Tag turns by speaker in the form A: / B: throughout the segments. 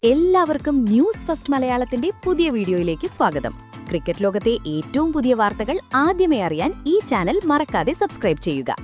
A: എല്ലാവർക്കും news first മലയാളത്തിന്റെ പുതിയ വീഡിയോയിലേക്ക് സ്വാഗതം. ക്രിക്കറ്റ് ലോകത്തെ ഏറ്റവും പുതിയ വാർത്തകൾ ആദ്യമേ അറിയാൻ ഈ ചാനൽ മറക്കാതെ സബ്സ്ക്രൈബ് ചെയ്യുക.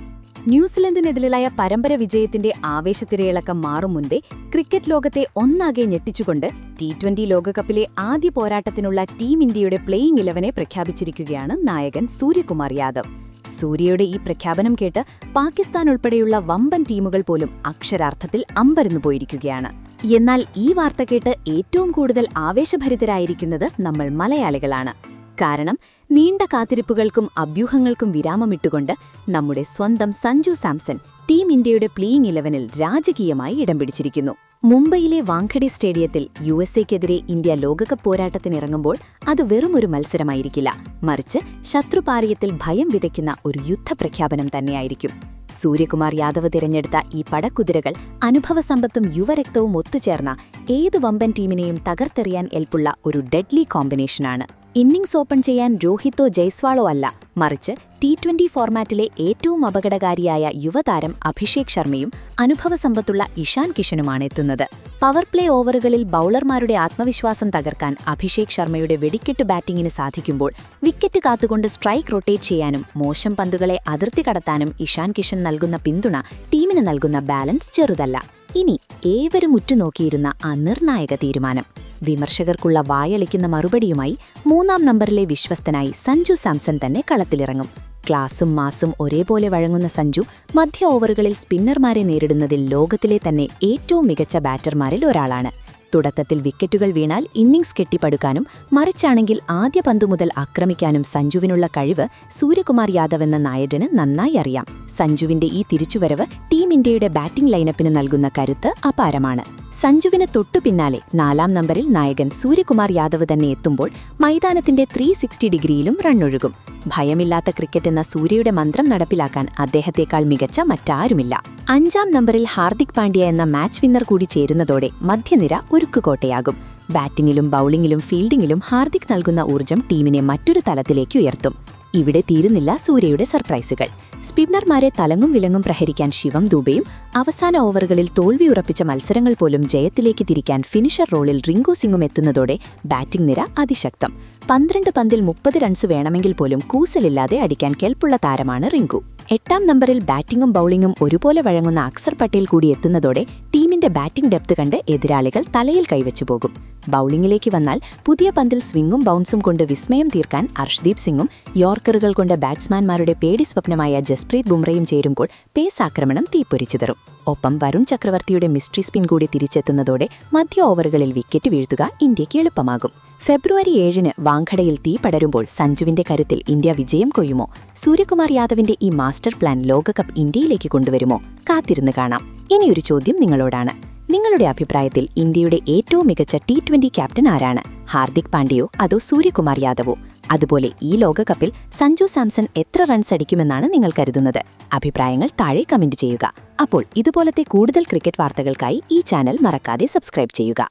A: ന്യൂസിലൻഡിനെതിരായ പരമ്പര വിജയത്തിന്റെ ആവേശത്തിരയിളക്കം മാറും മുൻപേ ക്രിക്കറ്റ് ലോകത്തെ ഒന്നാകെ ഞെട്ടിച്ചുകൊണ്ട് T20 ലോകകപ്പിലെ ആദ്യ പോരാട്ടത്തിനുള്ള ടീം ഇന്ത്യയുടെ പ്ലേയിംഗ് 11 പ്രഖ്യാപിച്ചിരിക്കുകയാണ് നായകൻ സൂര്യകുമാർ യാദവ്. സൂര്യയുടെ ഈ പ്രഖ്യാപനം കേട്ട് പാകിസ്ഥാൻ ഉൾപ്പെടെയുള്ള വമ്പൻ ടീമുകൾ പോലും അക്ഷരാർത്ഥത്തിൽ അമ്പരന്നു പോയിരിക്കുകയാണ്. എന്നാൽ ഈ വാർത്ത കേട്ട് ഏറ്റവും കൂടുതൽ ആവേശഭരിതരായിരിക്കുന്നത് നമ്മൾ മലയാളികളാണ്. കാരണം നീണ്ട കാത്തിരിപ്പുകൾക്കും അഭ്യൂഹങ്ങൾക്കും വിരാമമിട്ടുകൊണ്ട് നമ്മുടെ സ്വന്തം സഞ്ജു സാംസൺ ടീം ഇന്ത്യയുടെ പ്ലേയിംഗ് 11 രാജകീയമായി ഇടം പിടിച്ചിരിക്കുന്നു. മുംബൈയിലെ വാങ്കഡെ സ്റ്റേഡിയത്തിൽ USA-ക്കെതിരെ ഇന്ത്യ ലോകകപ്പ് പോരാട്ടത്തിനിറങ്ങുമ്പോൾ അത് വെറുമൊരു മത്സരമായിരിക്കില്ല, മറിച്ച് ശത്രുപാരയത്തിൽ ഭയം വിതയ്ക്കുന്ന ഒരു യുദ്ധപ്രഖ്യാപനം തന്നെയായിരിക്കും. സൂര്യകുമാർ യാദവ് തിരഞ്ഞെടുത്ത ഈ പടക്കുതിരകൾ അനുഭവസമ്പത്തും യുവരക്തവും ഒത്തുചേർന്ന ഏത് വമ്പൻ ടീമിനെയും തകർത്തെറിയാൻ എൽപ്പുള്ള ഒരു ഡെഡ്ലി കോമ്പിനേഷനാണ്. ഇന്നിംഗ്സ് ഓപ്പൺ ചെയ്യാൻ രോഹിത്തോ ജയ്സ്വാളോ അല്ല, മറിച്ച് T20 ഫോർമാറ്റിലെ ഏറ്റവും അപകടകാരിയായ യുവതാരം അഭിഷേക് ശർമ്മയും അനുഭവസമ്പത്തുള്ള ഇഷാൻ കിഷനുമാണ് എത്തുന്നത്. പവർ പ്ലേ ഓവറുകളിൽ ബൌളർമാരുടെ ആത്മവിശ്വാസം തകർക്കാൻ അഭിഷേക് ശർമ്മയുടെ വെടിക്കെട്ട് ബാറ്റിംഗിന് സാധിക്കുമ്പോൾ വിക്കറ്റ് കാത്തുകൊണ്ട് സ്ട്രൈക്ക് റൊട്ടേറ്റ് ചെയ്യാനും മോശം പന്തുകളെ അതിർത്തി കടത്താനും ഇഷാൻ കിഷൻ നൽകുന്ന പിന്തുണ ടീമിന് നൽകുന്ന ബാലൻസ് ചെറുതല്ല. ഇനി ഏവരും ഉറ്റുനോക്കിയിരുന്ന ആ നിർണായക തീരുമാനം. വിമർശകർക്കുള്ള വായളിക്കുന്ന മറുപടിയുമായി 3-ാം നമ്പറിലെ വിശ്വസ്തനായി സഞ്ജു സാംസൺ തന്നെ കളത്തിലിറങ്ങും. ക്ലാസും മാസും ഒരേപോലെ വഴങ്ങുന്ന സഞ്ജു മധ്യ ഓവറുകളിൽ സ്പിന്നർമാരെ നേരിടുന്നതിൽ ലോകത്തിലെ തന്നെ ഏറ്റവും മികച്ച ബാറ്റർമാരിൽ ഒരാളാണ്. തുടക്കത്തിൽ വിക്കറ്റുകൾ വീണാൽ ഇന്നിംഗ്സ് കെട്ടിപ്പടുക്കാനും മറിച്ചാണെങ്കിൽ ആദ്യ പന്തു മുതൽ ആക്രമിക്കാനും സഞ്ജുവിനുള്ള കഴിവ് സൂര്യകുമാർ യാദവ് എന്ന നായകന് നന്നായി അറിയാം. സഞ്ജുവിന്റെ ഈ തിരിച്ചുവരവ് ടീം ഇന്ത്യയുടെ ബാറ്റിംഗ് ലൈനപ്പിന് നൽകുന്ന കരുത്ത് അപാരമാണ്. സഞ്ജുവിന് തൊട്ടു പിന്നാലെ 4-ാം നമ്പറിൽ നായകൻ സൂര്യകുമാർ യാദവ് തന്നെ എത്തുമ്പോൾ മൈതാനത്തിന്റെ 360 ഡിഗ്രിയിലും റണ്ണൊഴുകും. ഭയമില്ലാത്ത ക്രിക്കറ്റ് എന്ന സൂര്യയുടെ മന്ത്രം നടപ്പിലാക്കാൻ അദ്ദേഹത്തെക്കാൾ മികച്ച മറ്റാരുമില്ല. 5-ാം നമ്പറിൽ ഹാർദിക് പാണ്ഡ്യ എന്ന മാച്ച് വിന്നർ കൂടി ചേരുന്നതോടെ മധ്യനിര ഉരുക്കുകോട്ടയാകും. ബാറ്റിംഗിലും ബൌളിംഗിലും ഫീൽഡിംഗിലും ഹാർദിക് നൽകുന്ന ഊർജ്ജം ടീമിനെ മറ്റൊരു തലത്തിലേക്ക് ഉയർത്തും. ഇവിടെ തീരുന്നില്ല സൂര്യയുടെ സർപ്രൈസുകൾ. സ്പിന്നർമാരെ തലങ്ങും വിലങ്ങും പ്രഹരിക്കാൻ ശിവം ദൂബെയും അവസാന ഓവറുകളിൽ തോൽവി ഉറപ്പിച്ച മത്സരങ്ങൾ പോലും ജയത്തിലേക്ക് തിരിക്കാൻ ഫിനിഷർ റോളിൽ റിങ്കു സിംഗും എത്തുന്നതോടെ ബാറ്റിംഗ് നിര അതിശക്തം. 12 പന്തിൽ 30 റൺസ് വേണമെങ്കിൽ പോലും കൂസലില്ലാതെ അടിക്കാൻ കെൽപ്പുള്ള താരമാണ് റിങ്കു. 8-ാം നമ്പറിൽ ബാറ്റിംഗും ബൌളിംഗും ഒരുപോലെ വഴങ്ങുന്ന അക്സർ പട്ടേൽ കൂടി എത്തുന്നതോടെ ടീമിന്റെ ബാറ്റിംഗ് ഡെപ്ത് കണ്ട് എതിരാളികൾ തലയിൽ കൈവച്ചു പോകും. ബൌളിംഗിലേക്ക് വന്നാൽ പുതിയ പന്തിൽ സ്വിംഗും ബൗൺസും കൊണ്ട് വിസ്മയം തീർക്കാൻ അർഷ്ദീപ് സിംഗും യോർക്കറുകൾ കൊണ്ട് ബാറ്റ്സ്മാൻമാരുടെ പേടി സ്വപ്നമായ ജസ്പ്രീത് ബുംറയും ചേരുമ്പോൾ പേസ് ആക്രമണം തീപ്പൊരിച്ചുതറും. ഒപ്പം വരുൺ ചക്രവർത്തിയുടെ മിസ്റ്ററി സ്പിൻ കൂടി തിരിച്ചെത്തുന്നതോടെ മധ്യ ഓവറുകളിൽ വിക്കറ്റ് വീഴ്ത്തുക ഇന്ത്യയ്ക്ക് എളുപ്പമാകും. ഫെബ്രുവരി 7-ന് വാങ്കഡയിൽ തീ പടരുമ്പോൾ സഞ്ജുവിന്റെ കരുത്തിൽ ഇന്ത്യ വിജയം കൊയ്യുമോ? സൂര്യകുമാർ യാദവിന്റെ ഈ മാസ്റ്റർ പ്ലാൻ ലോകകപ്പ് ഇന്ത്യയിലേക്ക് കൊണ്ടുവരുമോ? കാത്തിരുന്ന് കാണാം. ഇനിയൊരു ചോദ്യം നിങ്ങളോടാണ്. നിങ്ങളുടെ അഭിപ്രായത്തിൽ ഇന്ത്യയുടെ ഏറ്റവും മികച്ച T20 ക്യാപ്റ്റൻ ആരാണ്? ഹാർദിക് പാണ്ഡ്യയോ അതോ സൂര്യകുമാർ യാദവോ? അതുപോലെ ഈ ലോകകപ്പിൽ സഞ്ജു സാംസൺ എത്ര റൺസ് അടിക്കുമെന്നാണ് നിങ്ങൾ കരുതുന്നത്? അഭിപ്രായങ്ങൾ താഴെ കമന്റ് ചെയ്യുക. അപ്പോൾ ഇതുപോലത്തെ കൂടുതൽ ക്രിക്കറ്റ് വാർത്തകൾക്കായി ഈ ചാനൽ മറക്കാതെ സബ്സ്ക്രൈബ് ചെയ്യുക.